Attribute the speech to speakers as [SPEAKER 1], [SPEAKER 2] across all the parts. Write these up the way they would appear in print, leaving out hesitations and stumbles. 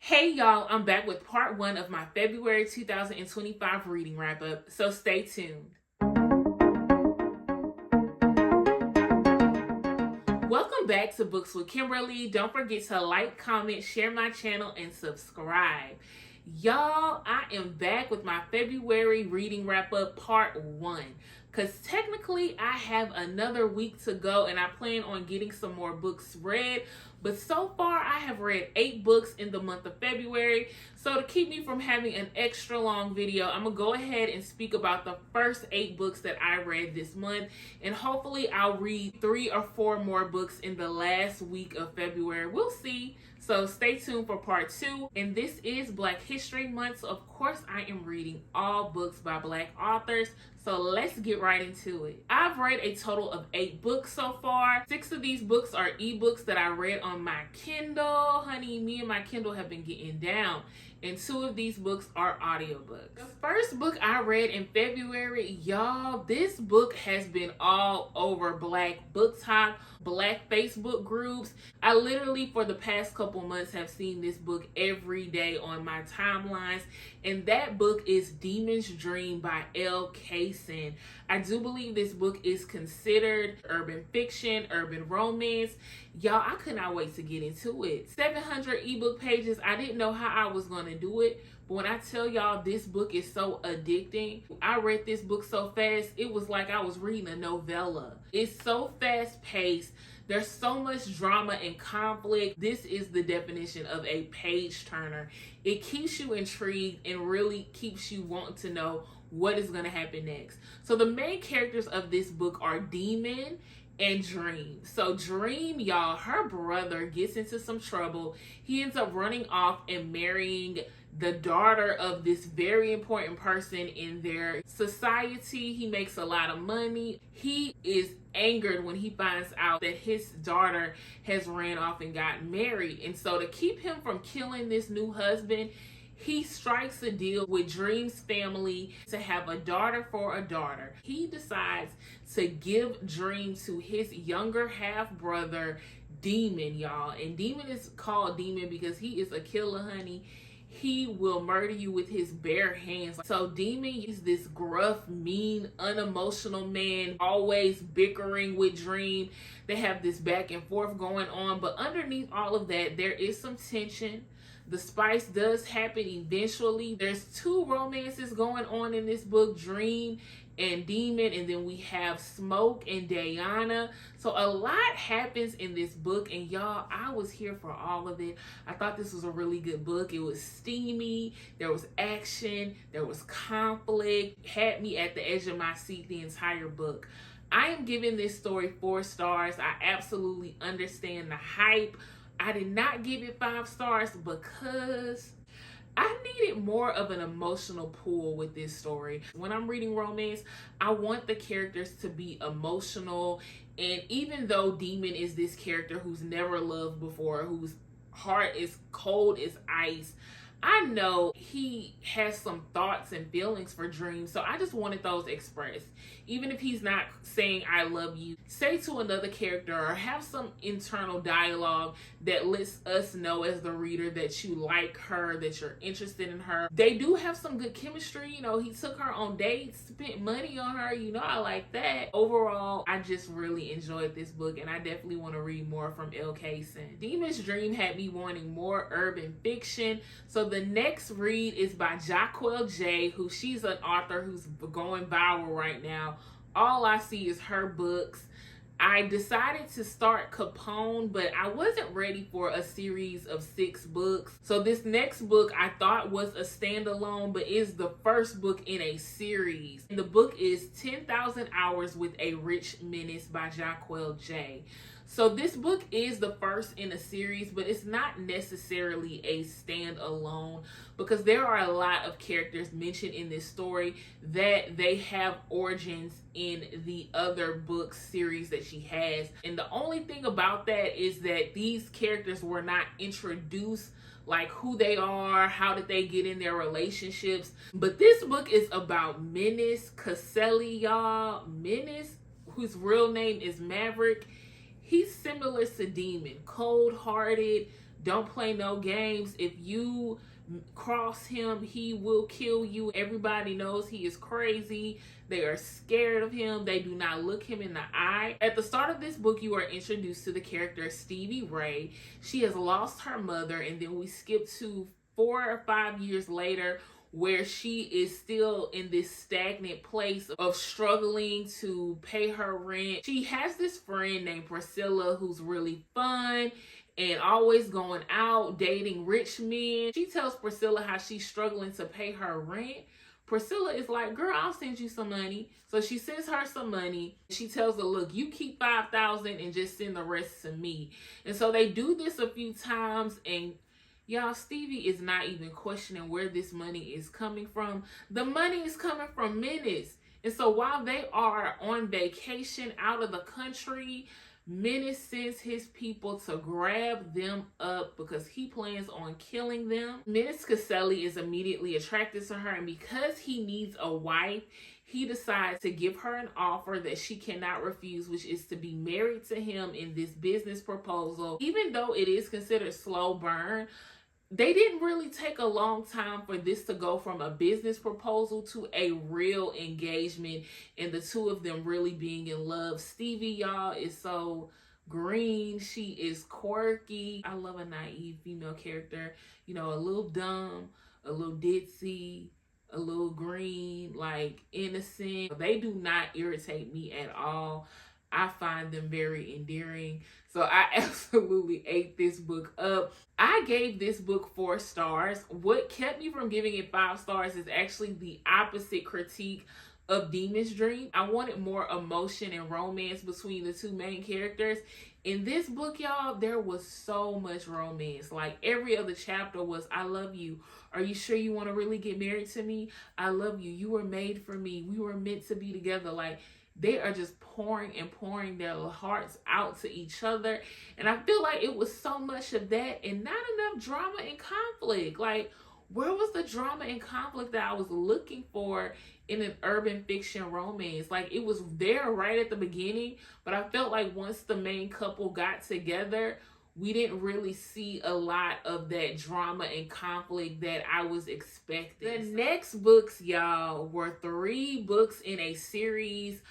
[SPEAKER 1] Hey y'all, I'm back with part 1 of my February 2025 reading wrap up, so stay tuned. Welcome back to Books with Kimberly. Don't forget to like, comment, share my channel, and subscribe. Y'all, I am back with my February reading wrap up part 1. Because technically I have another week to go and I plan on getting some more books read. But so far I have read 8 books in the month of February. So to keep me from having an extra long video, I'm going to go ahead and speak about the first 8 books that I read this month. And hopefully I'll read 3 or 4 more books in the last week of February. We'll see. So stay tuned for part 2. And this is Black History Month. So of course I am reading all books by Black authors. So let's get right into it. I've read a total of 8 books so far. 6 of these books are ebooks that I read on my Kindle. Honey, me and my Kindle have been getting down. And 2 of these books are audiobooks. The first book I read in February, y'all, this book has been all over Black Book Talk, Black Facebook groups. I literally, for the past couple months, have seen this book every day on my timelines. And that book is Demon's Dream by Elle, Kayson. I do believe this book is considered urban fiction, urban romance. Y'all, I could not wait to get into it. 700 ebook pages. I didn't know how I was going to do it. But when I tell y'all this book is so addicting, I read this book so fast, it was like I was reading a novella. It's so fast paced. There's so much drama and conflict. This is the definition of a page turner. It keeps you intrigued and really keeps you wanting to know what is going to happen next. So the main characters of this book are Demon and Dream. So Dream, y'all, her brother gets into some trouble. He ends up running off and marrying the daughter of this very important person in their society. He makes a lot of money. He is angered when he finds out that his daughter has ran off and got married. And so to keep him from killing this new husband, he strikes a deal with Dream's family to have a daughter for a daughter. He decides to give Dream to his younger half-brother, Demon, y'all. And Demon is called Demon because he is a killer, honey. He will murder you with his bare hands. So Demon is this gruff, mean, unemotional man, always bickering with Dream. They have this back and forth going on. But underneath all of that, there is some tension. The spice does happen eventually. There's 2 romances going on in this book, Dream and Demon, and then we have Smoke and Diana. So a lot happens in this book, and y'all, I was here for all of it. I thought this was a really good book. It was steamy, there was action, there was conflict, had me at the edge of my seat the entire book. I am giving this story 4 stars. I absolutely understand the hype. I did not give it 5 stars because I needed more of an emotional pull with this story. When I'm reading romance, I want the characters to be emotional. And even though Demon is this character who's never loved before, whose heart is cold as ice, I know he has some thoughts and feelings for Dream, so I just wanted those expressed. Even if he's not saying I love you, say to another character or have some internal dialogue that lets us know as the reader that you like her, that you're interested in her. They do have some good chemistry. You know, he took her on dates, spent money on her. You know, I like that. Overall, I just really enjoyed this book, and I definitely want to read more from Elle Kayson. Demon's Dream had me wanting more urban fiction, so the next read is by Jahquel J, who she's an author who's going viral right now. All I see is her books. I decided to start Capone, but I wasn't ready for a series of 6 books. So this next book I thought was a standalone, but is the first book in a series. And the book is 10,000 Hours with a Rich Menace by Jahquel J. So this book is the first in a series, but it's not necessarily a standalone because there are a lot of characters mentioned in this story that they have origins in the other book series that she has. And the only thing about that is that these characters were not introduced, like who they are, how did they get in their relationships. But this book is about Menace Caselli, y'all. Menace, whose real name is Maverick. He's similar to Demon, cold-hearted, Don't play no games. If you cross him, he will kill you. Everybody knows he is crazy. They are scared of him. They do not look him in the eye. At the start of this book, you are introduced to the character Stevie Ray. She has lost her mother, and then we skip to 4 or 5 years later, where she is still in this stagnant place of struggling to pay her rent. She has this friend named Priscilla who's really fun and always going out, dating rich men. She tells Priscilla how she's struggling to pay her rent. Priscilla is like, girl, I'll send you some money. So she sends her some money. She tells her, look, you keep $5,000 and just send the rest to me. And so they do this a few times, and y'all, Stevie is not even questioning where this money is coming from. The money is coming from Menace. And so while they are on vacation out of the country, Menace sends his people to grab them up because he plans on killing them. Menace Caselli is immediately attracted to her, and because he needs a wife, he decides to give her an offer that she cannot refuse, which is to be married to him in this business proposal. Even though it is considered slow burn, they didn't really take a long time for this to go from a business proposal to a real engagement and the two of them really being in love. Stevie, y'all, is so green. She is quirky. I love a naive female character. You know, a little dumb, a little ditzy, a little green, like innocent. They do not irritate me at all. I find them very endearing. So I absolutely ate this book up. I gave this book 4 stars. What kept me from giving it 5 stars is actually the opposite critique of Demon's Dream. I wanted more emotion and romance between the two main characters. In this book, y'all, there was so much romance. Like every other chapter was, I love you. Are you sure you want to really get married to me? I love you. You were made for me. We were meant to be together. Like, they are just pouring and pouring their hearts out to each other. And I feel like it was so much of that and not enough drama and conflict. Like, where was the drama and conflict that I was looking for in an urban fiction romance? Like, it was there right at the beginning, but I felt like once the main couple got together, we didn't really see a lot of that drama and conflict that I was expecting. The next books, y'all, were 3 books in a series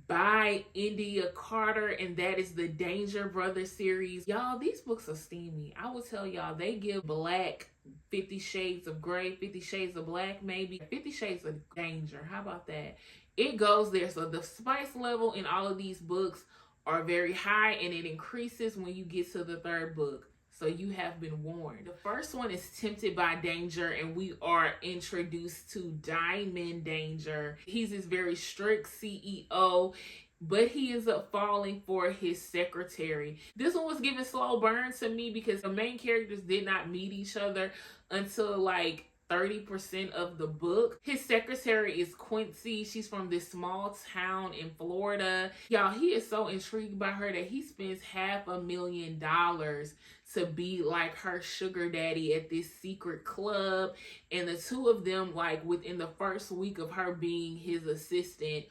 [SPEAKER 1] by Endiyah Carter, and that is the Danger Brothers series. Y'all, these books are steamy. I will tell y'all, they give Black 50 Shades of Gray, 50 Shades of Black, maybe 50 Shades of Danger. How about that? It goes there. So the spice level in all of these books are very high, and it increases when you get to the 3rd book. So you have been warned. The first one is Tempted by Danger, and we are introduced to Diamond Danger. He's this very strict CEO, but he ends up falling for his secretary. This one was given slow burn to me because the main characters did not meet each other until like 30% of the book. His secretary is Quincy. She's from this small town in Florida. Y'all, he is so intrigued by her that he spends $500,000 to be like her sugar daddy at this secret club. And the two of them, like within the first week of her being his assistant,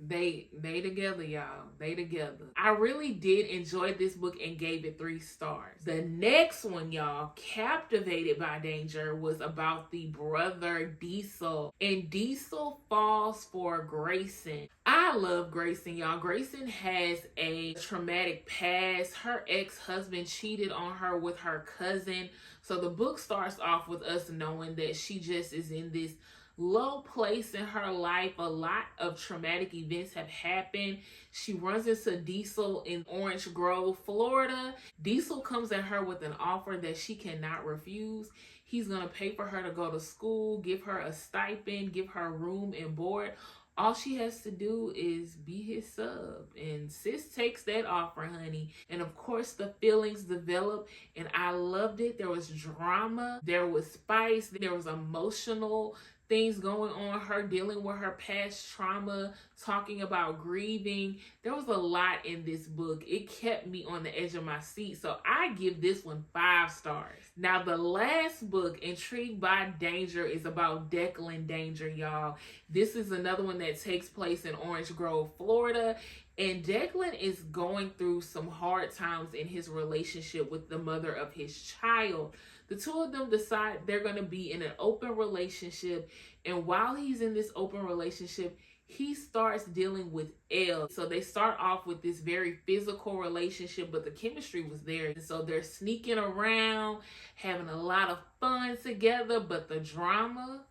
[SPEAKER 1] they together, y'all. They together. I really did enjoy this book and gave it 3 stars. The next one, y'all, Captivated by Danger, was about the brother Diesel. And Diesel falls for Grayson. I love Grayson, y'all. Grayson has a traumatic past. Her ex-husband cheated on her with her cousin. So the book starts off with us knowing that she just is in this low place in her life. A lot of traumatic events have happened. She runs into Diesel in Orange Grove, Florida. Diesel comes at her with an offer that she cannot refuse. He's going to pay for her to go to school, give her a stipend, give her room and board. All she has to do is be his sub. And sis takes that offer, honey. And of course, the feelings develop. And I loved it. There was drama. There was spice. There was emotional things going on, her dealing with her past trauma, talking about grieving. There was a lot in this book. It kept me on the edge of my seat. So I give this one 5 stars. Now, the last book, Intrigued by Danger, is about Declan Danger, y'all. This is another one that takes place in Orange Grove, Florida. And Declan is going through some hard times in his relationship with the mother of his child. The two of them decide they're going to be in an open relationship. And while he's in this open relationship, he starts dealing with Elle. So they start off with this very physical relationship, but the chemistry was there. And so they're sneaking around, having a lot of fun together, but the drama,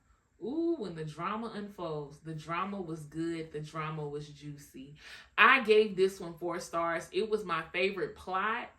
[SPEAKER 1] ooh, when the drama unfolds, the drama was good, the drama was juicy. I gave this one 4 stars. It was my favorite plot,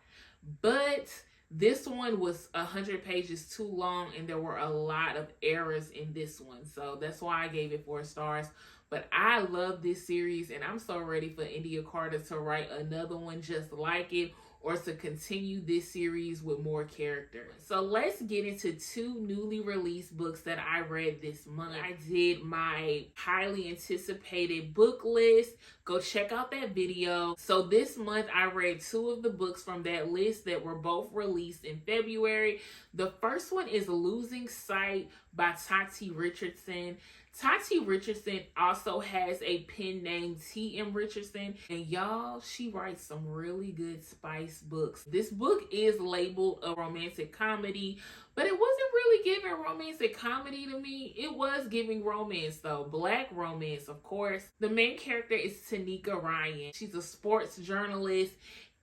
[SPEAKER 1] but this one was 100 pages too long, and there were a lot of errors in this one. So that's why I gave it 4 stars. But I love this series, and I'm so ready for Endiyah Carter to write another one just like it, or to continue this series with more characters. So let's get into 2 newly released books that I read this month. I did my highly anticipated book list. Go check out that video. So this month I read 2 of the books from that list that were both released in February. The first one is Losing Sight by Tati Richardson. Tati Richardson also has a pen named T.M. Richardson, and y'all, she writes some really good spice books. This book is labeled a romantic comedy, but it wasn't really giving romantic comedy to me. It was giving romance though, Black romance, of course. The main character is Tanika Ryan. She's a sports journalist,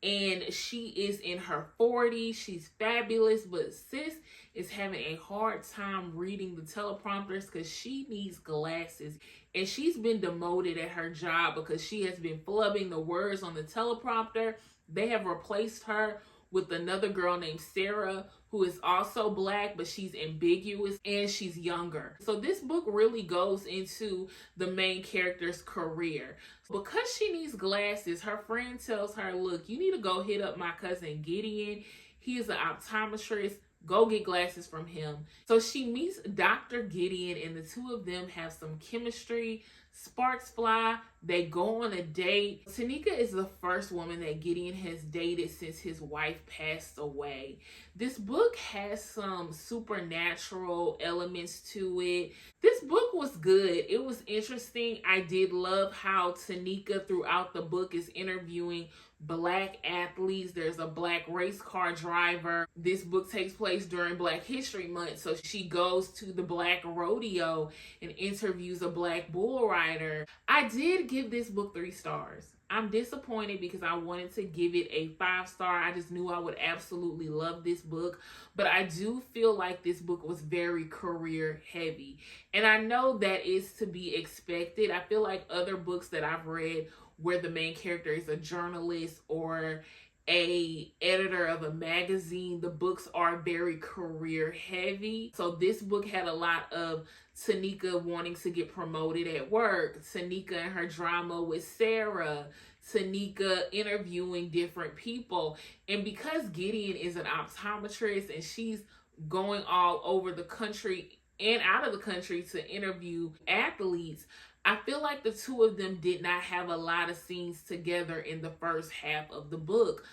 [SPEAKER 1] and she is in her 40s. She's fabulous, but sis is having a hard time reading the teleprompters because she needs glasses. And she's been demoted at her job because she has been flubbing the words on the teleprompter. They have replaced her with another girl named Sarah, who is also Black, but she's ambiguous and she's younger. So this book really goes into the main character's career. Because she needs glasses, her friend tells her, look, you need to go hit up my cousin Gideon. He is an optometrist. Go get glasses from him. So she meets Dr. Gideon, and the two of them have some chemistry. Sparks fly. They go on a date. Tanika is the first woman that Gideon has dated since his wife passed away. This book has some supernatural elements to it. This book was good. It was interesting. I did love how Tanika throughout the book is interviewing Black athletes. There's a Black race car driver. This book takes place during Black History Month, so she goes to the Black rodeo and interviews a Black bull rider. I did give this book 3 stars. I'm disappointed because I wanted to give it a 5-star. I just knew I would absolutely love this book, but I do feel like this book was very career heavy, and I know that is to be expected. I feel like other books that I've read where the main character is a journalist or a editor of a magazine, the books are very career heavy. So this book had a lot of Tanika wanting to get promoted at work, Tanika and her drama with Sarah, Tanika interviewing different people. And because Gideon is an optometrist and she's going all over the country and out of the country to interview athletes, I feel like the two of them did not have a lot of scenes together in the first half of the book.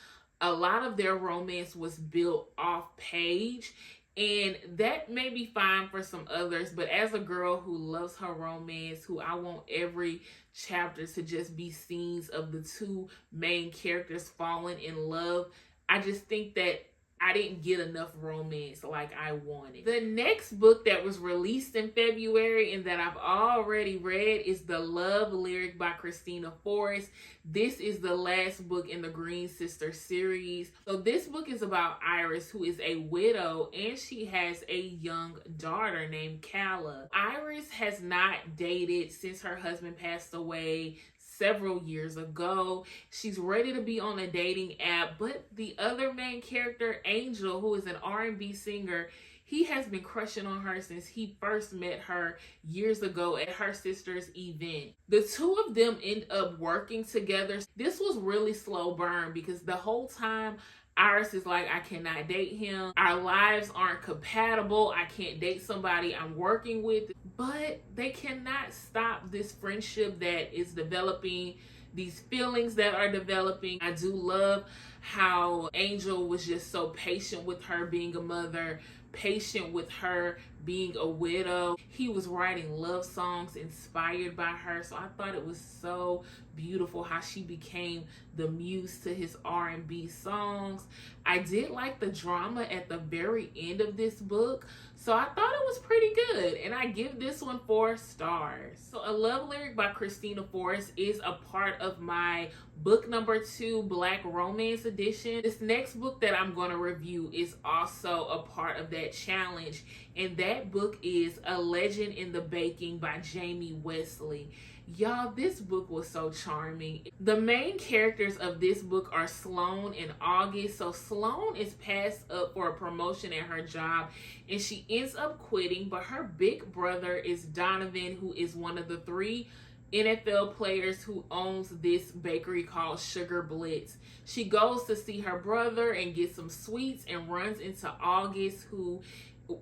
[SPEAKER 1] A lot of their romance was built off page, and that may be fine for some others, but as a girl who loves her romance, who I want every chapter to just be scenes of the two main characters falling in love, I just think that I didn't get enough romance like I wanted. The next book that was released in February and that I've already read is The Love Lyric by Kristina Forrest. This is the last book in the Green Sisters series. So this book is about Iris, who is a widow, and she has a young daughter named Calla. Iris has not dated since her husband passed away several years ago. She's ready to be on a dating app, but the other main character, Angel, who is an R&B singer, he has been crushing on her since he first met her years ago at her sister's event. The two of them end up working together. This was really slow burn because the whole time Iris is like, I cannot date him. Our lives aren't compatible. I can't date somebody I'm working with. But they cannot stop this friendship that is developing, these feelings that are developing. I do love how Angel was just so patient with her being a mother, patient with her being a widow. He was writing love songs inspired by her. So I thought it was so beautiful how she became the muse to his R&B songs. I did like the drama at the very end of this book, so I thought it was pretty good, and I give this one 4 stars. So A Love Lyric by Kristina Forrest is a part of my book number 2 Black Romance edition. This next book that I'm going to review is also a part of that challenge, and that book is A Legend in the Baking by Jamie Wesley. Y'all, this book was so charming. The main characters of this book are Sloan and August. So Sloan is passed up for a promotion at her job and she ends up quitting, but her big brother is Donovan, who is one of the 3 NFL players who owns this bakery called Sugar Blitz. She goes to see her brother and gets some sweets and runs into August, who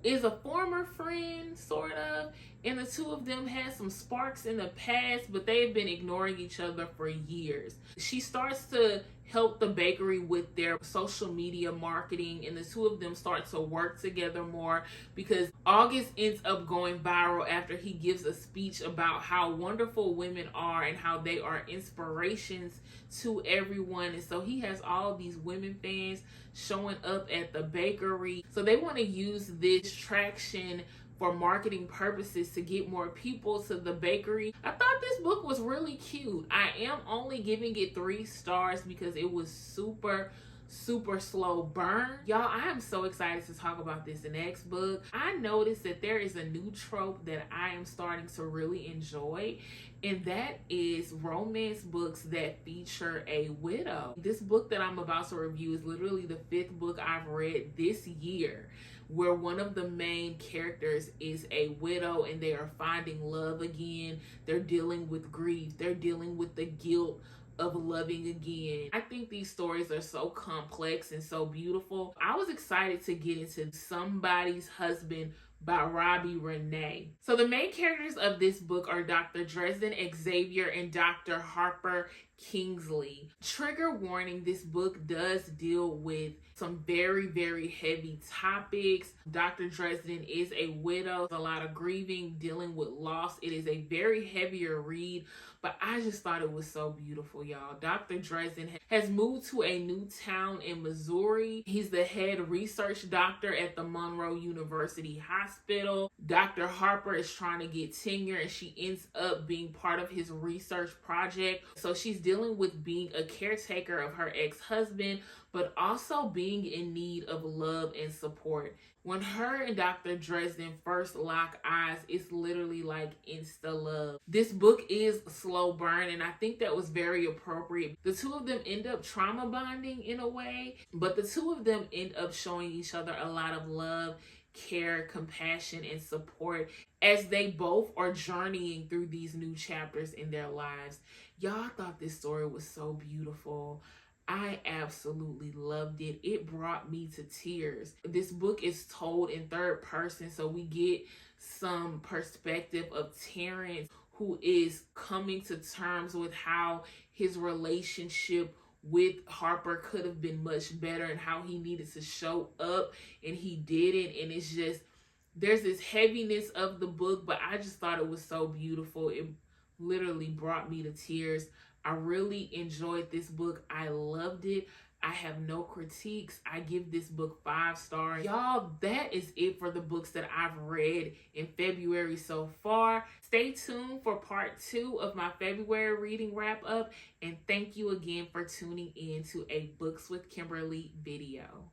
[SPEAKER 1] is a former friend, sort of, and the 2 of them had some sparks in the past, but they've been ignoring each other for years. She starts to help the bakery with their social media marketing, and the 2 of them start to work together more because August ends up going viral after he gives a speech about how wonderful women are and how they are inspirations to everyone. And so he has all these women fans showing up at the bakery. So they want to use this traction for marketing purposes to get more people to the bakery. I thought this book was really cute. I am only giving it 3 stars because it was super slow burn. Y'all, I am so excited to talk about this next book. I noticed that there is a new trope that I am starting to really enjoy, and that is romance books that feature a widow. This book that I'm about to review is literally the 5th book I've read this year, where one of the main characters is a widow and they are finding love again. They're dealing with grief. They're dealing with the guilt of loving again. I think these stories are so complex and so beautiful. I was excited to get into Somebody's Husband by Robbi Renee. So the main characters of this book are Dr. Dresden Xavier and Dr. Harper Kingsley. Trigger warning, this book does deal with some very heavy topics. Dr. Dresden is a widow, a lot of grieving, dealing with loss. It is a very heavier read, but I just thought it was so beautiful, y'all. Dr. Dresden has moved to a new town in Missouri. He's the head research doctor at the Monroe University Hospital. Dr. Harper is trying to get tenure and she ends up being part of his research project. So she's dealing with being a caretaker of her ex-husband, but also being in need of love and support. When her and Dr. Dresden first lock eyes, it's literally like insta love. This book is slow burn, and I think that was very appropriate. The 2 of them end up trauma bonding in a way, but the 2 of them end up showing each other a lot of love, care, compassion, and support as they both are journeying through these new chapters in their lives. Y'all, thought this story was so beautiful. I absolutely loved it. It brought me to tears. This book is told in 3rd person, so we get some perspective of Terrence, who is coming to terms with how his relationship with Harper could have been much better and how he needed to show up, and he didn't. And it's just, there's this heaviness of the book, but I just thought it was so beautiful. It literally brought me to tears. I really enjoyed this book. I loved it. I have no critiques. I give this book 5 stars. Y'all, that is it for the books that I've read in February so far. Stay tuned for part 2 of my February reading wrap up. And thank you again for tuning in to a Books with Kimberly video.